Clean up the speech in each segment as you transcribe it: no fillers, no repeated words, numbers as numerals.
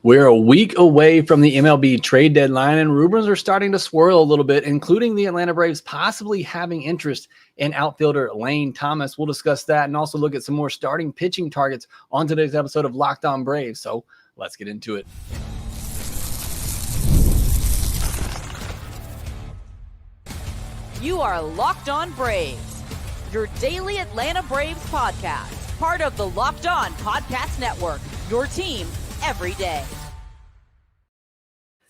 We're a week away from the MLB trade deadline, and rumors are starting to swirl a little bit, including the Atlanta Braves possibly having interest in outfielder Lane Thomas. We'll discuss that and also look at some more starting pitching targets on today's episode of Locked On Braves. So let's get into it. You are Locked On Braves, your daily Atlanta Braves podcast, part of the Locked On Podcast Network, your team every day.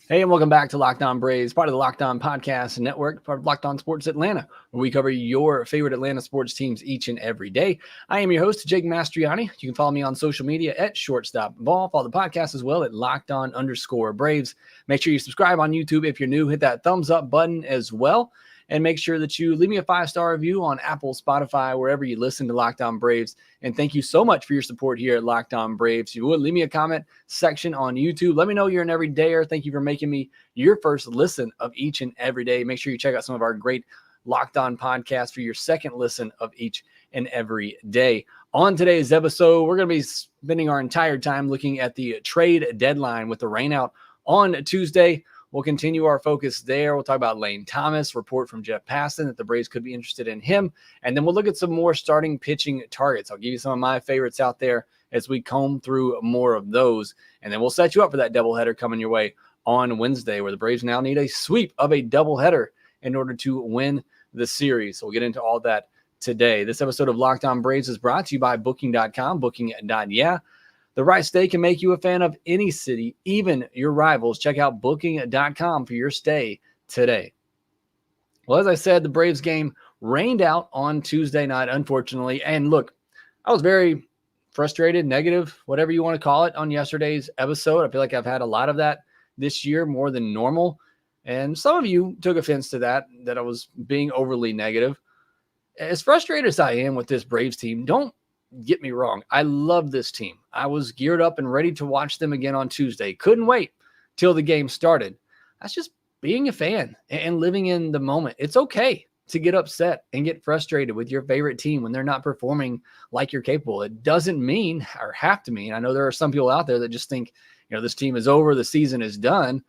Hey, and welcome back to Locked On Braves, part of the Locked On Podcast Network, part of Locked On Sports Atlanta, where we cover your favorite Atlanta sports teams each and every day. I am your host, Jake Mastriani. You can follow me on social media at ShortstopBall. Follow the podcast as well at LockedOn_Braves. Make sure you subscribe on YouTube if you're new. Hit that thumbs up button as well. And make sure that you leave me a 5-star review on Apple, Spotify, wherever you listen to Locked On Braves. And thank you so much for your support here at Locked On Braves. If you would, leave me a comment section on YouTube. Let me know you're an everydayer. Thank you for making me your first listen of each and every day. Make sure you check out some of our great Locked On podcasts for your second listen of each and every day. On today's episode, we're going to be spending our entire time looking at the trade deadline with the rainout on Tuesday. We'll continue our focus there. We'll talk about Lane Thomas, report from Jeff Passan that the Braves could be interested in him. And then we'll look at some more starting pitching targets. I'll give you some of my favorites out there as we comb through more of those. And then we'll set you up for that doubleheader coming your way on Wednesday, where the Braves now need a sweep of a doubleheader in order to win the series. So we'll get into all that today. This episode of Locked On Braves is brought to you by Booking.com, Booking.yeah. The right stay can make you a fan of any city, even your rivals. Check out Booking.com for your stay today. Well, as I said, the Braves game rained out on Tuesday night, unfortunately. And look, I was very frustrated, negative, whatever you want to call it, on yesterday's episode. I feel like I've had a lot of that this year, more than normal. And some of you took offense to that I was being overly negative. As frustrated as I am with this Braves team, don't get me wrong, I love this team. I was geared up and ready to watch them again on Tuesday. Couldn't wait till the game started. That's just being a fan and living in the moment. It's okay to get upset and get frustrated with your favorite team when they're not performing like you're capable. It doesn't mean, or have to mean, I know there are some people out there that just think, this team is over, the season is done.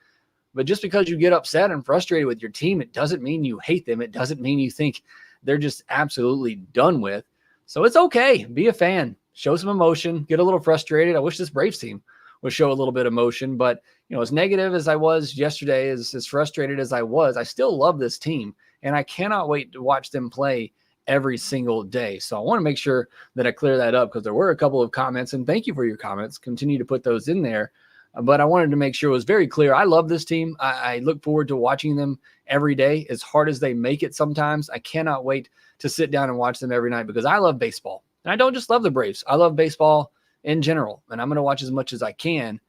But just because you get upset and frustrated with your team, it doesn't mean you hate them. It doesn't mean you think they're just absolutely done with. So it's okay. Be a fan. Show some emotion. Get a little frustrated. I wish this Braves team would show a little bit of emotion. But, as negative as I was yesterday, as frustrated as I was, I still love this team. And I cannot wait to watch them play every single day. So I want to make sure that I clear that up, because there were a couple of comments. And thank you for your comments. Continue to put those in there. But I wanted to make sure it was very clear. I love this team. I look forward to watching them every day, as hard as they make it sometimes. I cannot wait to sit down and watch them every night, because I love baseball. And I don't just love the Braves. I love baseball in general, and I'm going to watch as much as I can.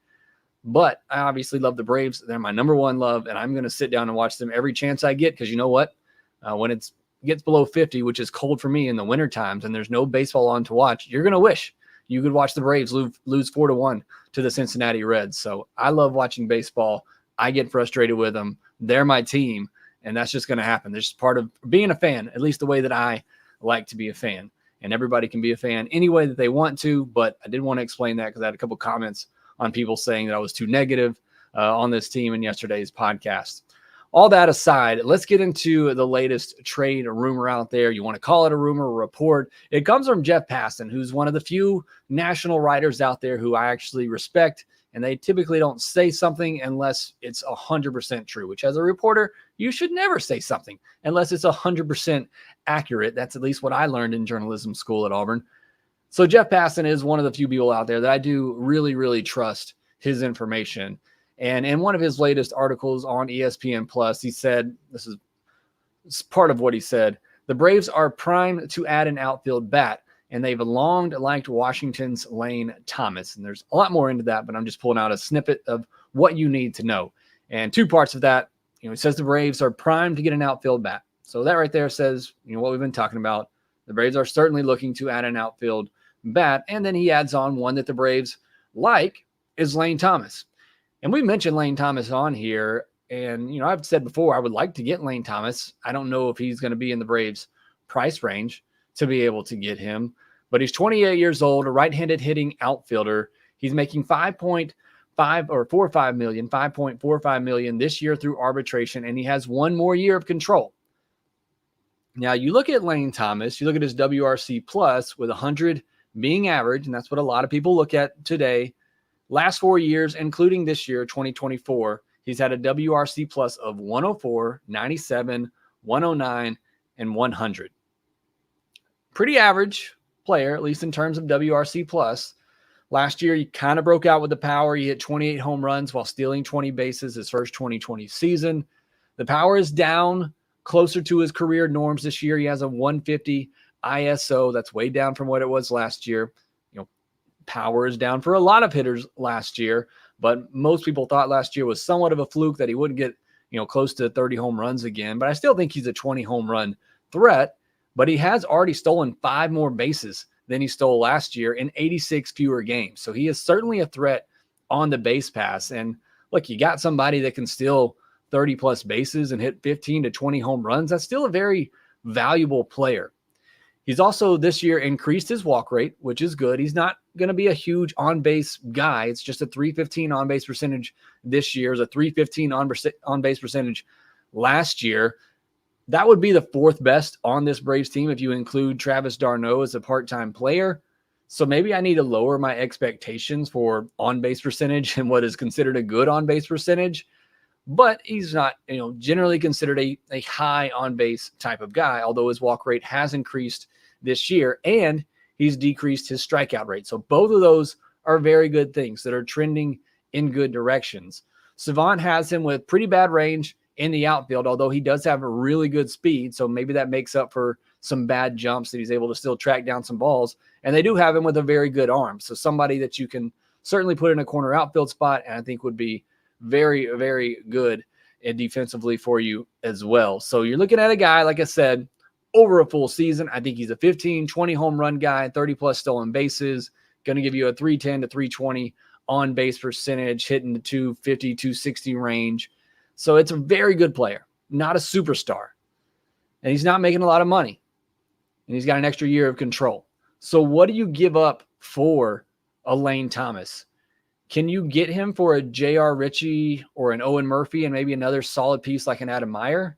But I obviously love the Braves. They're my number one love, and I'm going to sit down and watch them every chance I get, because you know what? When it gets below 50, which is cold for me in the winter times, and there's no baseball on to watch, you're going to wish you could watch the Braves lose 4-1 to the Cincinnati Reds. So I love watching baseball. I get frustrated with them. They're my team, and that's just going to happen. There's part of being a fan, at least the way that I like to be a fan. And everybody can be a fan any way that they want to, but I did want to explain that because I had a couple comments on people saying that I was too negative on this team in yesterday's podcast. All that aside, let's get into the latest trade rumor out there. You want to call it a rumor, a report. It comes from Jeff Passan, who's one of the few national writers out there who I actually respect, and they typically don't say something unless it's 100% true, which as a reporter, you should never say something unless it's 100% accurate. That's at least what I learned in journalism school at Auburn. So Jeff Passan is one of the few people out there that I do really, really trust his information. And in one of his latest articles on ESPN Plus, he said, this is part of what he said: the Braves are primed to add an outfield bat, and they've long liked Washington's Lane Thomas. And there's a lot more into that, but I'm just pulling out a snippet of what you need to know. And two parts of that, he says the Braves are primed to get an outfield bat. So that right there says, what we've been talking about. The Braves are certainly looking to add an outfield bat. And then he adds on one that the Braves like is Lane Thomas. And we mentioned Lane Thomas on here, and, I've said before, I would like to get Lane Thomas. I don't know if he's going to be in the Braves price range to be able to get him, but he's 28 years old, a right-handed hitting outfielder. He's making 5.45 million this year through arbitration, and he has one more year of control. Now, you look at Lane Thomas, you look at his WRC plus with 100 being average, and that's what a lot of people look at today. Last 4 years, including this year, 2024, he's had a WRC plus of 104, 97, 109, and 100. Pretty average player, at least in terms of WRC plus. Last year, he kind of broke out with the power. He hit 28 home runs while stealing 20 bases his first 2020 season. The power is down closer to his career norms this year. He has a 150 ISO. That's way down from what it was last year. Power is down for a lot of hitters last year, but most people thought last year was somewhat of a fluke that he wouldn't get, close to 30 home runs again. But I still think he's a 20 home run threat, but he has already stolen 5 more bases than he stole last year in 86 fewer games. So he is certainly a threat on the base pass. And look, you got somebody that can steal 30 plus bases and hit 15 to 20 home runs. That's still a very valuable player. He's also this year increased his walk rate, which is good. He's not going to be a huge on-base guy. It's just a 315 on-base percentage this year. It's a 315 on-base percentage last year. That would be the 4th best on this Braves team if you include Travis d'Arnaud as a part-time player. So maybe I need to lower my expectations for on-base percentage and what is considered a good on-base percentage. But he's not, generally considered a high on-base type of guy, although his walk rate has increased this year and he's decreased his strikeout rate. So both of those are very good things that are trending in good directions. Savant has him with pretty bad range in the outfield, although he does have a really good speed. So maybe that makes up for some bad jumps that he's able to still track down some balls. And they do have him with a very good arm. So somebody that you can certainly put in a corner outfield spot, and I think would be very, very good and defensively for you as well. So you're looking at a guy, like I said, over a full season. I think he's a 15, 20 home run guy, 30 plus stolen bases, going to give you a 310 to 320 on base percentage, hitting the 250, 260 range. So it's a very good player, not a superstar. And he's not making a lot of money. And he's got an extra year of control. So what do you give up for a Lane Thomas? Can you get him for a J.R. Ritchie or an Owen Murphy and maybe another solid piece like an Adam Meyer?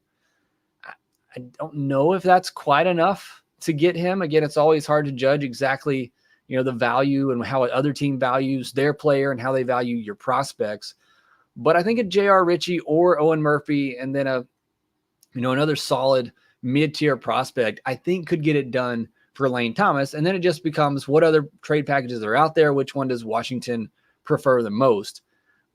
I don't know if that's quite enough to get him. Again, it's always hard to judge exactly, the value and how other team values their player and how they value your prospects. But I think a J.R. Ritchie or Owen Murphy and then another solid mid-tier prospect, I think could get it done for Lane Thomas. And then it just becomes what other trade packages are out there. Which one does Washington prefer the most?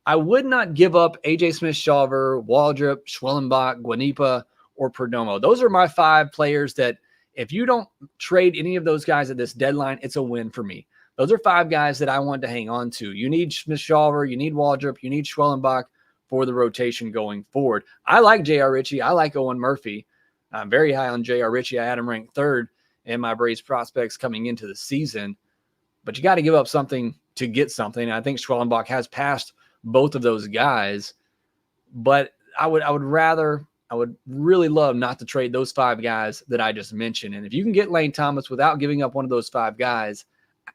I would not give up A.J. Smith-Shawver, Waldrop, Schwellenbach, Guanipa, or Perdomo. Those are my 5 players that if you don't trade any of those guys at this deadline, it's a win for me. Those are 5 guys that I want to hang on to. You need Smith-Shawver, you need Waldrop, you need Schwellenbach for the rotation going forward. I like J.R. Ritchie. I like Owen Murphy. I'm very high on J.R. Ritchie. I had him ranked 3rd in my Braves prospects coming into the season. But you got to give up something to get something. And I think Schwellenbach has passed both of those guys. But I would really love not to trade those 5 guys that I just mentioned. And if you can get Lane Thomas without giving up one of those 5 guys,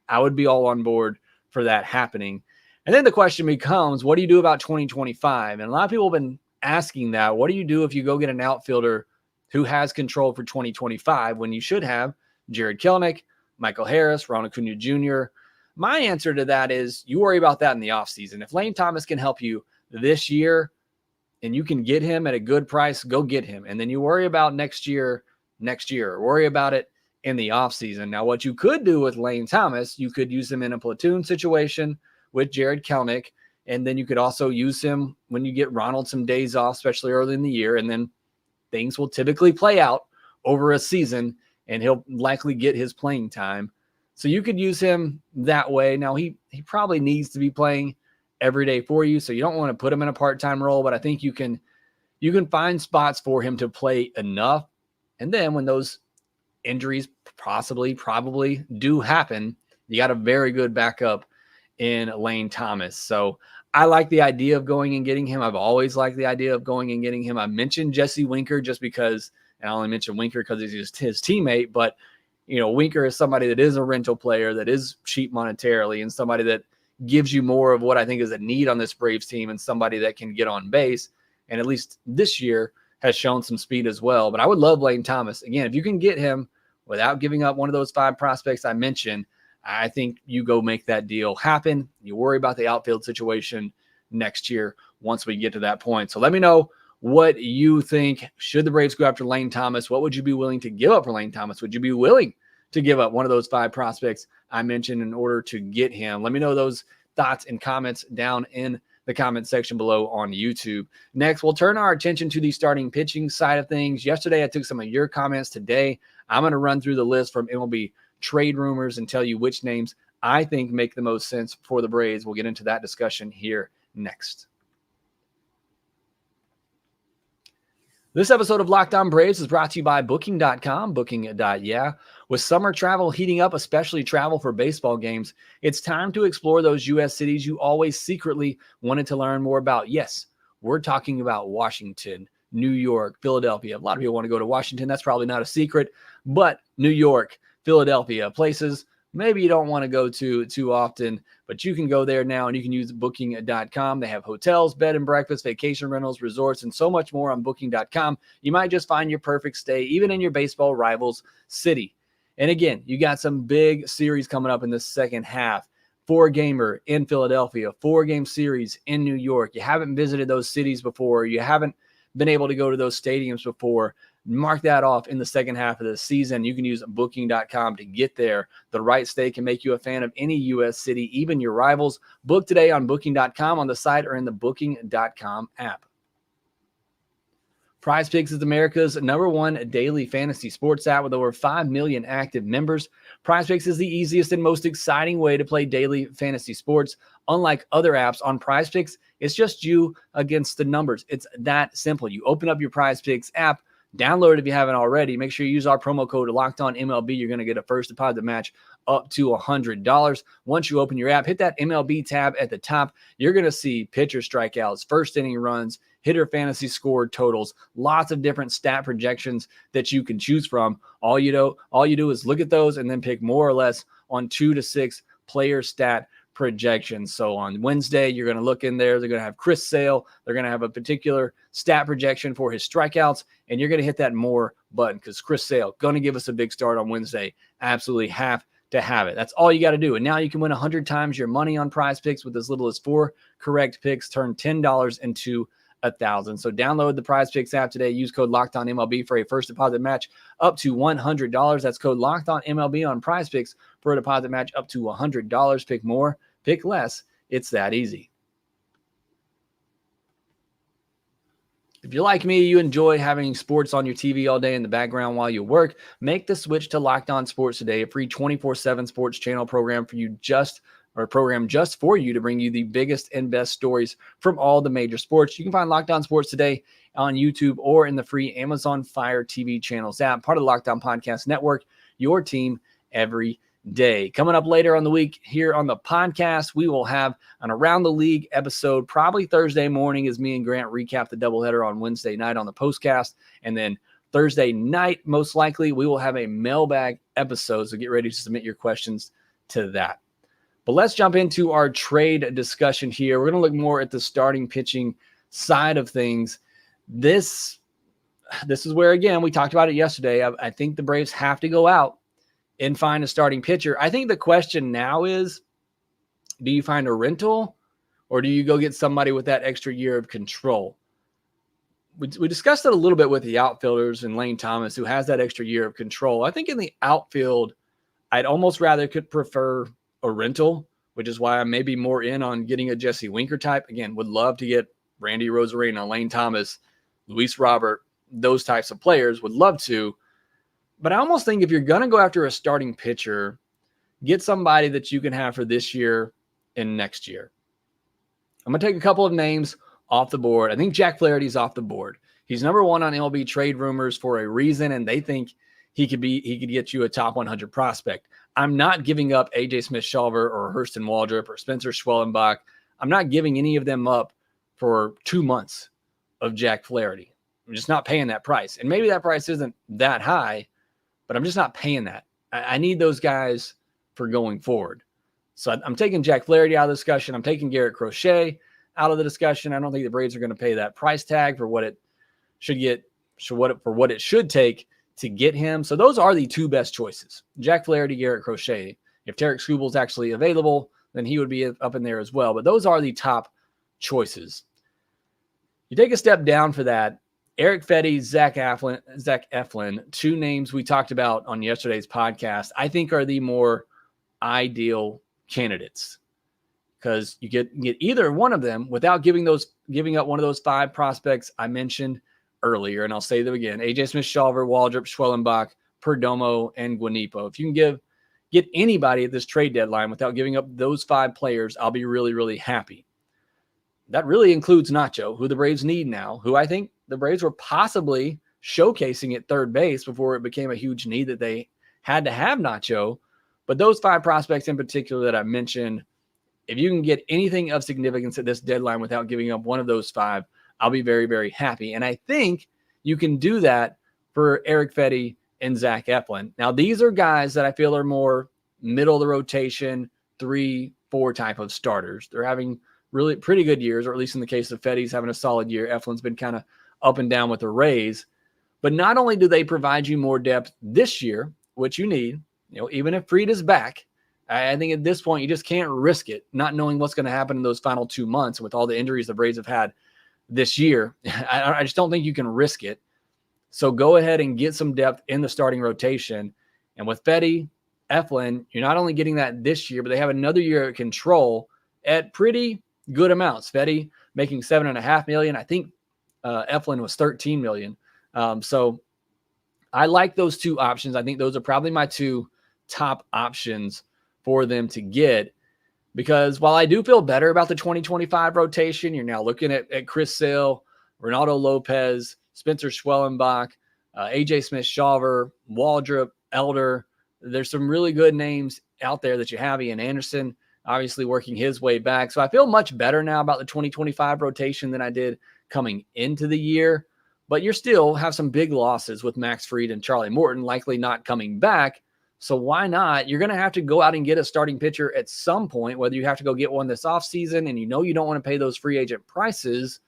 I would be all on board for that happening. And then the question becomes, what do you do about 2025? And a lot of people have been asking that. What do you do if you go get an outfielder who has control for 2025 when you should have Jared Kelenic, Michael Harris, Ronald Acuna Jr.? My answer to that is you worry about that in the offseason. If Lane Thomas can help you this year and you can get him at a good price, go get him. And then you worry about next year. Worry about it in the offseason. Now, what you could do with Lane Thomas, you could use him in a platoon situation with Jared Kelenic, and then you could also use him when you get Ronald some days off, especially early in the year, and then things will typically play out over a season, and he'll likely get his playing time. So you could use him that way. Now, he probably needs to be playing every day for you, so you don't want to put him in a part-time role, but I think you can find spots for him to play enough. And then when those injuries probably do happen, you got a very good backup in Lane Thomas. So I like the idea of going and getting him. I've always liked the idea of going and getting him. I mentioned Jesse Winker just because, and I only mentioned Winker because he's just his teammate, but Winker is somebody that is a rental player, that is cheap monetarily, and somebody that gives you more of what I think is a need on this Braves team and somebody that can get on base. And at least this year has shown some speed as well. But I would love Lane Thomas. Again, if you can get him without giving up one of those 5 prospects I mentioned, I think you go make that deal happen. You worry about the outfield situation next year once we get to that point. So let me know what you think. Should the Braves go after Lane Thomas? What would you be willing to give up for Lane Thomas? Would you be willing to give up one of those 5 prospects I mentioned in order to get him? Let me know those thoughts and comments down in the comment section below on YouTube. Next, we'll turn our attention to the starting pitching side of things. Yesterday, I took some of your comments. Today, I'm going to run through the list from MLB trade rumors and tell you which names I think make the most sense for the Braves. We'll get into that discussion here next. This episode of Locked On Braves is brought to you by Booking.com, Booking.yeah. With summer travel heating up, especially travel for baseball games, it's time to explore those U.S. cities you always secretly wanted to learn more about. Yes, we're talking about Washington, New York, Philadelphia. A lot of people want to go to Washington. That's probably not a secret, but New York, Philadelphia, places maybe you don't want to go to too often, but you can go there now and you can use Booking.com. They have hotels, bed and breakfast, vacation rentals, resorts, and so much more on Booking.com. You might just find your perfect stay, even in your baseball rival's city. And again, you got some big series coming up in the second half. 4-gamer in Philadelphia, 4-game series in New York. You haven't visited those cities before. You haven't been able to go to those stadiums before. Mark that off in the second half of the season. You can use Booking.com to get there. The right stay can make you a fan of any U.S. city, even your rivals. Book today on Booking.com on the site or in the Booking.com app. PrizePicks is America's #1 daily fantasy sports app with over 5 million active members. PrizePicks is the easiest and most exciting way to play daily fantasy sports. Unlike other apps on PrizePicks, it's just you against the numbers. It's that simple. You open up your PrizePicks app, download it if you haven't already. Make sure you use our promo code LOCKEDONMLB. You're going to get a first deposit match up to $100. Once you open your app, hit that MLB tab at the top. You're going to see pitcher strikeouts, first inning runs, hitter fantasy score totals, lots of different stat projections that you can choose from. All you do is look at those and then pick more or less on 2 to 6 player stat projections. So on Wednesday, you're going to look in there. They're going to have Chris Sale. They're going to have a particular stat projection for his strikeouts, and you're going to hit that more button because Chris Sale going to give us a big start on Wednesday. Absolutely have to have it. That's all you got to do. And now you can win 100 times your money on PrizePicks with as little as 4 correct picks. Turn $10 into 1,000. So download the PrizePicks app today. Use code LOCKEDONMLB for a first deposit match up to $100. That's code LOCKEDONMLB on PrizePicks for a deposit match up to $100. Pick more, pick less. It's that easy. If you're like me, you enjoy having sports on your TV all day in the background while you work, make the switch to Locked On Sports today, a free 24/7 sports channel program just for you to bring you the biggest and best stories from all the major sports. You can find Locked On Sports today on YouTube or in the free Amazon Fire TV channels app, part of the Locked On Podcast Network, your team every day. Coming up later on the week here on the podcast, we will have an Around the League episode, probably Thursday morning, as me and Grant recap the doubleheader on Wednesday night on the postcast. And then Thursday night, most likely, we will have a mailbag episode. So get ready to submit your questions to that. But let's jump into our trade discussion here. We're going to look more at the starting pitching side of things. This is where, again, we talked about it yesterday. I think the Braves have to go out and find a starting pitcher. I think the question now is, do you find a rental or do you go get somebody with that extra year of control? We discussed it a little bit with the outfielders and Lane Thomas, who has that extra year of control. I think in the outfield, I'd almost rather prefer a rental, which is why I'm maybe more in on getting a Jesse Winker type. Again, would love to get Randy Rosarina, Lane Thomas, Luis Robert, those types of players, would love to. But I almost think if you're going to go after a starting pitcher, get somebody that you can have for this year and next year. I'm going to take a couple of names off the board. I think Jack Flaherty's off the board. He's #1 on MLB trade rumors for a reason, and they think he could get you a top 100 prospect. I'm not giving up AJ Smith-Shawver or Hurston Waldrop or Spencer Schwellenbach. I'm not giving any of them up for 2 months of Jack Flaherty. I'm just not paying that price. And maybe that price isn't that high, but I'm just not paying that. I need those guys for going forward. So I'm taking Jack Flaherty out of the discussion. I'm taking Garrett Crochet out of the discussion. I don't think the Braves are going to pay that price tag for what it should get, for what it should take to get him. So those are the two best choices: Jack Flaherty, Garrett Crochet. If Tarek Skubal's actually available, then he would be up in there as well. But those are the top choices. You take a step down for that. Eric Fedde, Zach Eflin, two names we talked about on yesterday's podcast, I think are the more ideal candidates, because you get either one of them without giving up one of those 5 prospects I mentioned earlier. And I'll say them again: AJ Smith-Shawver, Waldrop, Schwellenbach, Perdomo, and Guanipo. If you can get anybody at this trade deadline without giving up those 5 players, I'll be really, really happy. That really includes Nacho, who the Braves need now, who I think the Braves were possibly showcasing at third base before it became a huge need that they had to have Nacho. But those 5 prospects in particular that I mentioned, if you can get anything of significance at this deadline without giving up one of those 5, I'll be very, very happy. And I think you can do that for Eric Fedde and Zach Eflin. Now, these are guys that I feel are more middle of the rotation, 3-4 type of starters. They're having really pretty good years, or at least in the case of Fedde's having a solid year. Eflin's been kind of up and down with the Rays. But not only do they provide you more depth this year, which you need, even if Fried is back, I think at this point you just can't risk it, not knowing what's going to happen in those final 2 months with all the injuries the Braves have had this year. I just don't think you can risk it. So go ahead and get some depth in the starting rotation. And with Fedde, Eflin, you're not only getting that this year, but they have another year of control at pretty good amounts. Fedde making $7.5 million. I think Eflin was $13 million. So I like those 2 options. I think those are probably my 2 top options for them to get, because while I do feel better about the 2025 rotation, you're now looking at Chris Sale, Ronaldo Lopez, Spencer Schwellenbach, AJ Smith-Shawver, Waldrop, Elder. There's some really good names out there that you have. Ian Anderson, obviously working his way back. So I feel much better now about the 2025 rotation than I did coming into the year. But you still have some big losses with Max Fried and Charlie Morton likely not coming back. So why not? You're going to have to go out and get a starting pitcher at some point, whether you have to go get one this offseason and you don't want to pay those free agent prices.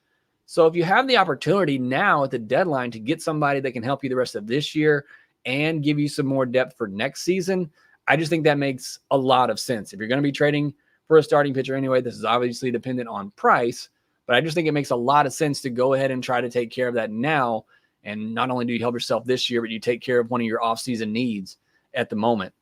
So if you have the opportunity now at the deadline to get somebody that can help you the rest of this year and give you some more depth for next season, I just think that makes a lot of sense. If you're going to be trading for a starting pitcher anyway, this is obviously dependent on price, but I just think it makes a lot of sense to go ahead and try to take care of that now. And not only do you help yourself this year, but you take care of one of your offseason needs at the moment.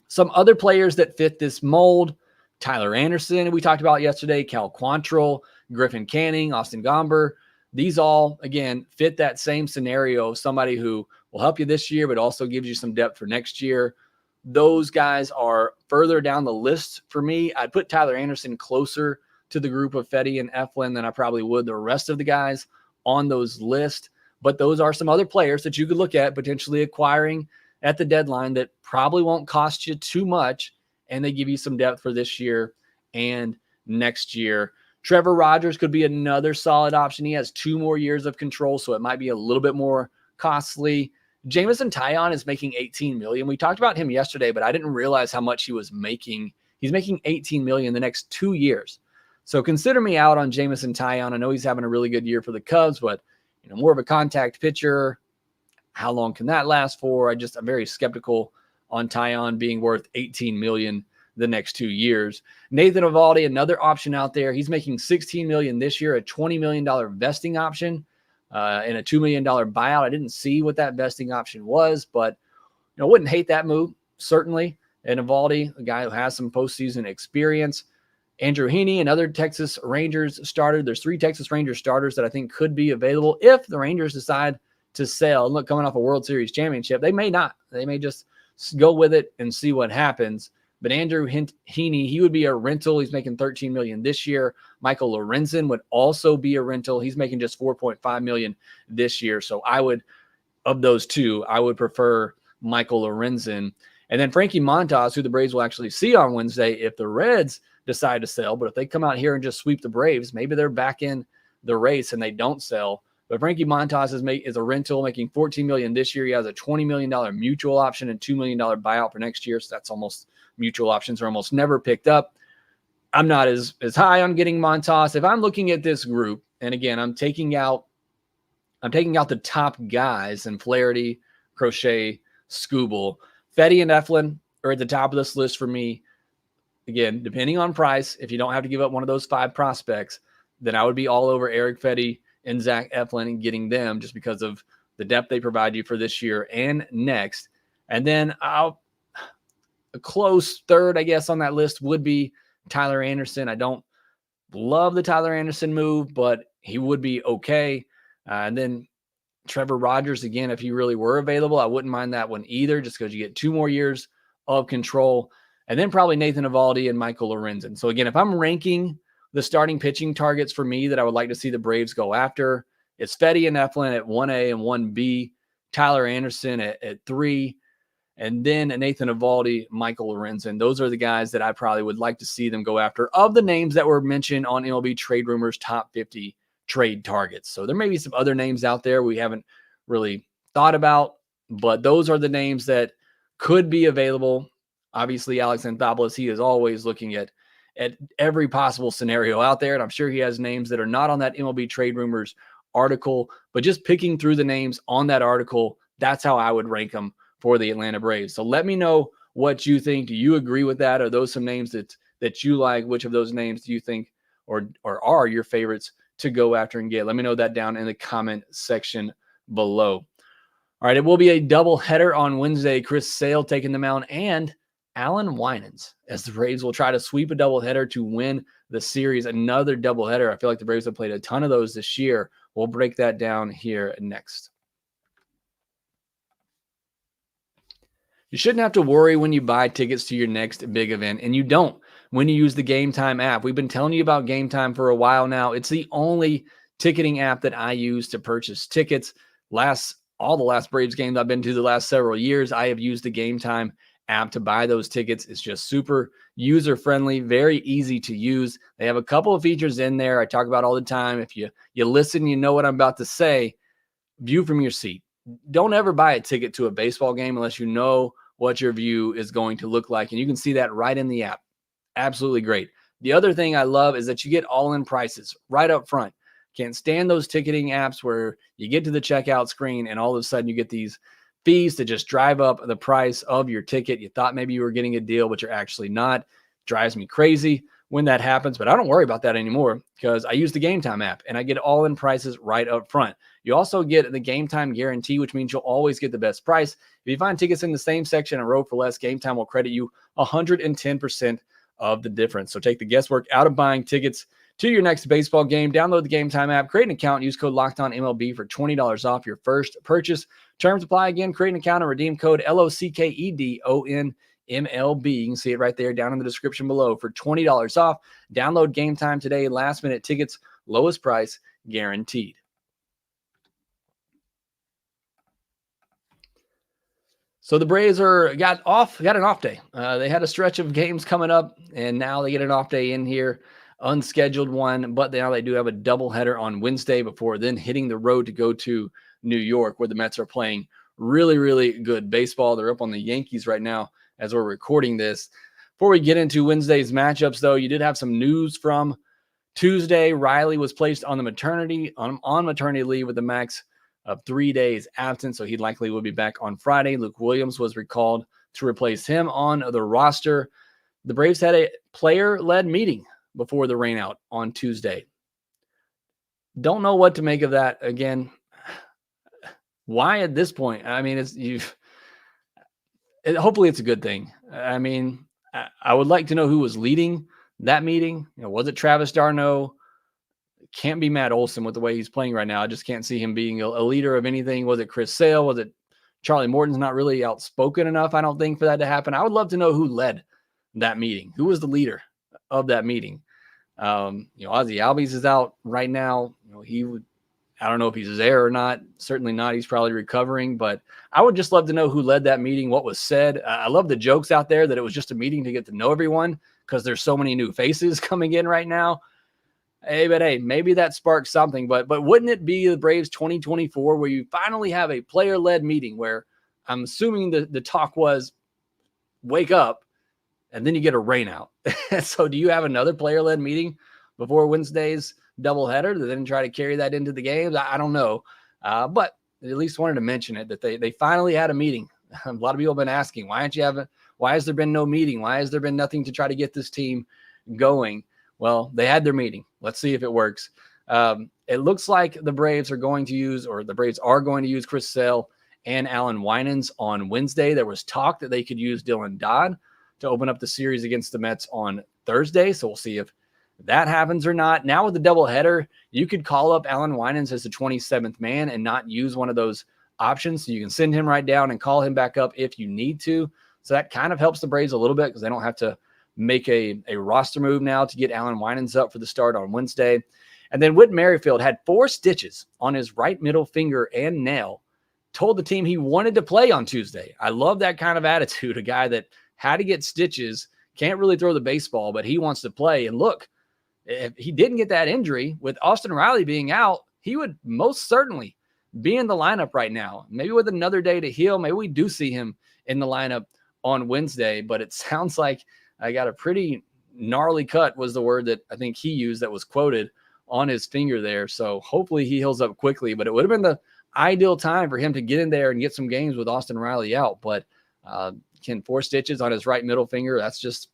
Some other players that fit this mold: Tyler Anderson, we talked about yesterday, Cal Quantrill, Griffin Canning, Austin Gomber. These all, again, fit that same scenario of somebody who will help you this year, but also gives you some depth for next year. Those guys are further down the list for me. I'd put Tyler Anderson closer to the group of Fedde and Eflin than I probably would the rest of the guys on those lists. But those are some other players that you could look at potentially acquiring at the deadline that probably won't cost you too much, and they give you some depth for this year and next year. Trevor Rogers could be another solid option. He has 2 more years of control, so it might be a little bit more costly. Jamison Taillon is making $18 million. We talked about him yesterday, but I didn't realize how much he was making. He's making $18 million the next 2 years. So consider me out on Jamison Taillon. I know he's having a really good year for the Cubs, but more of a contact pitcher. How long can that last for? I'm very skeptical on Taillon being worth $18 million the next 2 years. Nathan Eovaldi, another option out there. He's making $16 million this year, a $20 million vesting option, and a $2 million buyout. I didn't see what that vesting option was, but wouldn't hate that move, certainly. And Eovaldi, a guy who has some postseason experience. Andrew Heaney, another Texas Rangers starter. There's 3 Texas Rangers starters that I think could be available if the Rangers decide to sell. And look, coming off a World Series championship, they may not. They may just go with it and see what happens. But Andrew Heaney, he would be a rental. He's making $13 million this year. Michael Lorenzen would also be a rental. He's making just $4.5 million this year. So of those 2, I would prefer Michael Lorenzen. And then Frankie Montas, who the Braves will actually see on Wednesday if the Reds decide to sell. But if they come out here and just sweep the Braves, maybe they're back in the race and they don't sell. But Frankie Montas is a rental, making $14 million this year. He has a $20 million mutual option and $2 million buyout for next year. So that's almost mutual options are almost never picked up. I'm not as high on getting Montas. If I'm looking at this group, and again, I'm taking out the top guys in Flaherty, Crochet, Skubal. Fetty and Eflin are at the top of this list for me. Again, depending on price, if you don't have to give up one of those 5 prospects, then I would be all over Eric Fetty and Zach Eflin and getting them just because of the depth they provide you for this year and next. And then a close third, I guess, on that list would be Tyler Anderson. I don't love the Tyler Anderson move, but he would be okay. And then Trevor Rogers, again, if he really were available, I wouldn't mind that one either, just because you get 2 more years of control. And then probably Nathan Eovaldi and Michael Lorenzen. So again, if I'm ranking the starting pitching targets for me that I would like to see the Braves go after, it's Fetty and Eflin at 1A and 1B, Tyler Anderson at 3, and then Nathan Eovaldi, Michael Lorenzen. Those are the guys that I probably would like to see them go after of the names that were mentioned on MLB Trade Rumors top 50 trade targets. So there may be some other names out there we haven't really thought about, but those are the names that could be available. Obviously, Alex Anthopoulos, he is always looking at every possible scenario out there, and I'm sure he has names that are not on that MLB Trade Rumors article, but just picking through the names on that article, that's how I would rank them for the Atlanta Braves. So let me know what you think. Do you agree with that? Are those some names that you like? Which of those names do you think or are your favorites to go after and get? Let me know that down in the comment section below. All right, it will be a double header on Wednesday. Chris Sale taking the mound and Alan Winans, as the Braves will try to sweep a doubleheader to win the series. Another doubleheader. I feel like the Braves have played a ton of those this year. We'll break that down here next. You shouldn't have to worry when you buy tickets to your next big event, and you don't when you use the Game Time app. We've been telling you about Game Time for a while now. It's the only ticketing app that I use to purchase tickets. All the last Braves games I've been to the last several years, I have used the Game Time app to buy those tickets. It's just super user-friendly, very easy to use. They have a couple of features in there I talk about all the time. If you listen, you know what I'm about to say. View from your seat. Don't ever buy a ticket to a baseball game unless you know what your view is going to look like. And you can see that right in the app. Absolutely great. The other thing I love is that you get all-in prices right up front. Can't stand those ticketing apps where you get to the checkout screen and all of a sudden you get these fees to just drive up the price of your ticket. You thought maybe you were getting a deal, but you're actually not. Drives me crazy when that happens, but I don't worry about that anymore because I use the Game Time app and I get all-in prices right up front. You also get the Game Time guarantee, which means you'll always get the best price. If you find tickets in the same section and row for less, Game Time will credit you 110% of the difference. So take the guesswork out of buying tickets to your next baseball game. Download the Game Time app, create an account, and use code LOCKEDONMLB for $20 off your first purchase. Terms apply. Again, create an account and redeem code LOCKEDONMLB. You can see it right there down in the description below for $20 off. Download Game Time today. Last minute tickets, lowest price guaranteed. So the Braves got an off day. They had a stretch of games coming up, and now they get an off day in here, unscheduled one. But now they do have a doubleheader on Wednesday before then hitting the road to go to New York, where the Mets are playing really, really good baseball. They're up on the Yankees right now as we're recording this. Before we get into Wednesday's matchups, though, you did have some news from Tuesday. Riley was placed on maternity leave with the max of 3 days absent, so he likely will be back on Friday. Luke Williams was recalled to replace him on the roster. The Braves had a player-led meeting before the rainout on Tuesday. Don't know what to make of that. Again, why at this point? I mean, hopefully it's a good thing. I mean, I would like to know who was leading that meeting. Was it Travis d'Arnaud? Can't be Matt Olson with the way he's playing right now. I just can't see him being a leader of anything. Was it Chris Sale? Was it Charlie Morton's not really outspoken enough, I don't think, for that to happen? I would love to know who led that meeting. Who was the leader of that meeting? Ozzie Albies is out right now. I don't know if he's there or not. Certainly not. He's probably recovering, but I would just love to know who led that meeting, what was said. I love the jokes out there that it was just a meeting to get to know everyone because there's so many new faces coming in right now. Hey, maybe that sparks something, but wouldn't it be the Braves 2024 where you finally have a player-led meeting where I'm assuming the talk was wake up and then you get a rainout. So do you have another player-led meeting before Wednesday's doubleheader to then try to carry that into the games? I don't know, but at least wanted to mention it, that they finally had a meeting. A lot of people have been asking, why has there been no meeting? Why has there been nothing to try to get this team going? Well, they had their meeting. Let's see if it works. It looks like the Braves are going to use Chris Sale and Alan Winans on Wednesday. There was talk that they could use Dylan Dodd to open up the series against the Mets on Thursday. So we'll see if that happens or not. Now with the doubleheader, you could call up Alan Winans as the 27th man and not use one of those options. So you can send him right down and call him back up if you need to. So that kind of helps the Braves a little bit because they don't have to make a roster move now to get Alan Winans up for the start on Wednesday. And then Whit Merrifield had 4 stitches on his right middle finger and nail, told the team he wanted to play on Tuesday. I love that kind of attitude, a guy that had to get stitches, can't really throw the baseball, but he wants to play. And look, if he didn't get that injury, with Austin Riley being out, he would most certainly be in the lineup right now. Maybe with another day to heal, maybe we do see him in the lineup on Wednesday, but it sounds like I got a pretty gnarly cut was the word that I think he used that was quoted on his finger there. So hopefully he heals up quickly, but it would have been the ideal time for him to get in there and get some games with Austin Riley out. But 4 stitches on his right middle finger. That's just,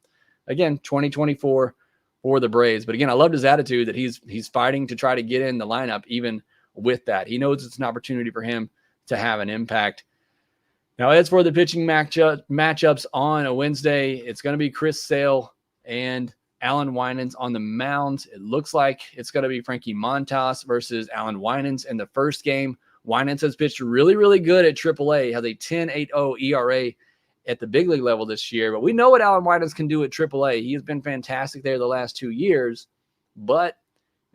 again, 2024 for the Braves. But again, I loved his attitude that he's fighting to try to get in the lineup even with that. He knows it's an opportunity for him to have an impact. Now, as for the pitching matchups on a Wednesday, it's going to be Chris Sale and Alan Winans on the mound. It looks like it's going to be Frankie Montas versus Alan Winans in the first game. Winans has pitched really, really good at AAA, has a 10.80 ERA at the big league level this year. But we know what Alan Winans can do at AAA. He has been fantastic there the last 2 years, but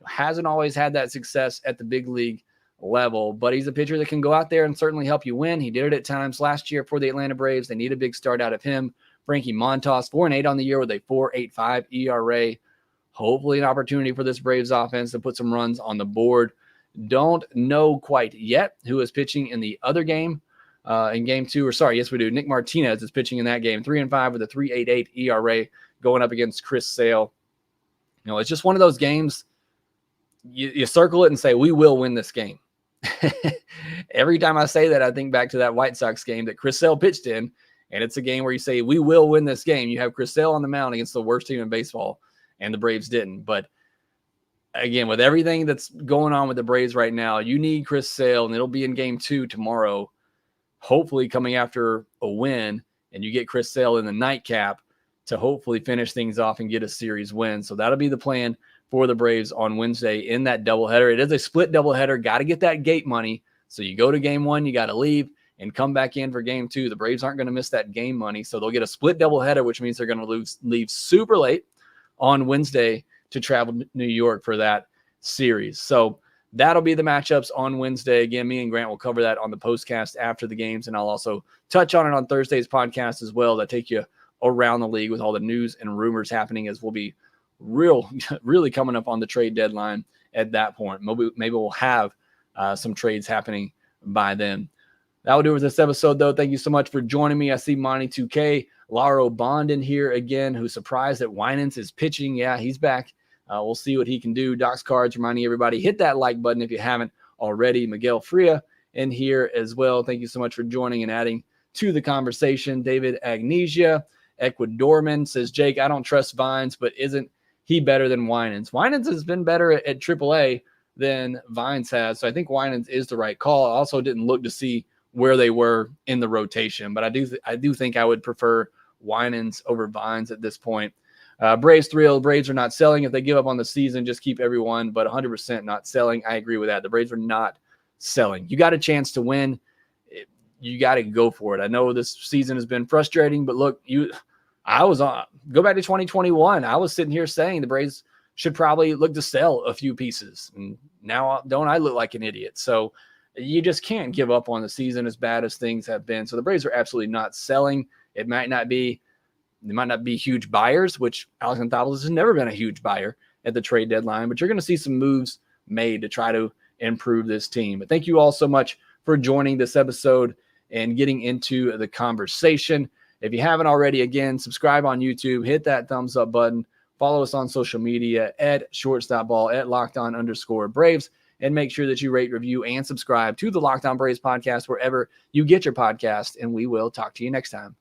hasn't always had that success at the big league level. But he's a pitcher that can go out there and certainly help you win. He did it at times last year for the Atlanta Braves. They need a big start out of him. Frankie Montas, 4-8 on the year with a 4.85 ERA. Hopefully an opportunity for this Braves offense to put some runs on the board. Don't know quite yet who is pitching in the other game. In game 2, yes, we do. Nick Martinez is pitching in that game, 3-5 with a 3.88 ERA going up against Chris Sale. It's just one of those games. You circle it and say, we will win this game. Every time I say that, I think back to that White Sox game that Chris Sale pitched in, and it's a game where you say, we will win this game. You have Chris Sale on the mound against the worst team in baseball, and the Braves didn't. But again, with everything that's going on with the Braves right now, you need Chris Sale, and it'll be in game 2 tomorrow, hopefully coming after a win, and you get Chris Sale in the nightcap to hopefully finish things off and get a series win. So that'll be the plan for the Braves on Wednesday in that doubleheader. It is a split doubleheader. Got to get that gate money. So you go to game 1, you got to leave and come back in for game 2. The Braves aren't going to miss that game money. So they'll get a split doubleheader, which means they're going to leave super late on Wednesday to travel to New York for that series. So that'll be the matchups on Wednesday. Again, me and Grant will cover that on the postcast after the games, and I'll also touch on it on Thursday's podcast as well, that take you around the league with all the news and rumors happening, as we'll be really coming up on the trade deadline at that point. Maybe we'll have some trades happening by then. That will do it for this episode, though. Thank you so much for joining me. I see Monty 2K, Laro Bond in here again, who's surprised that Winans is pitching. Yeah, he's back. We'll see what he can do. Doc's Cards reminding everybody, hit that like button if you haven't already. Miguel Fria in here as well. Thank you so much for joining and adding to the conversation. David Agnesia, Ecuadorman, says, Jake, I don't trust Vines, but isn't he better than Winans? Winans has been better at AAA than Vines has, so I think Winans is the right call. I also didn't look to see where they were in the rotation, but I do think I would prefer Winans over Vines at this point. Braves thrilled. Braves are not selling. If they give up on the season, just keep everyone, but 100% not selling. I agree with that. The Braves are not selling. You got a chance to win. You got to go for it. I know this season has been frustrating, but look, go back to 2021. I was sitting here saying the Braves should probably look to sell a few pieces. And now don't I look like an idiot? So you just can't give up on the season as bad as things have been. So the Braves are absolutely not selling. They might not be huge buyers, which Alex Anthopoulos has never been a huge buyer at the trade deadline, but you're going to see some moves made to try to improve this team. But thank you all so much for joining this episode and getting into the conversation. If you haven't already, again, subscribe on YouTube, hit that thumbs up button, follow us on social media at shortstopball, at @LockedOn_Braves, and make sure that you rate, review, and subscribe to the Locked On Braves podcast wherever you get your podcast, and we will talk to you next time.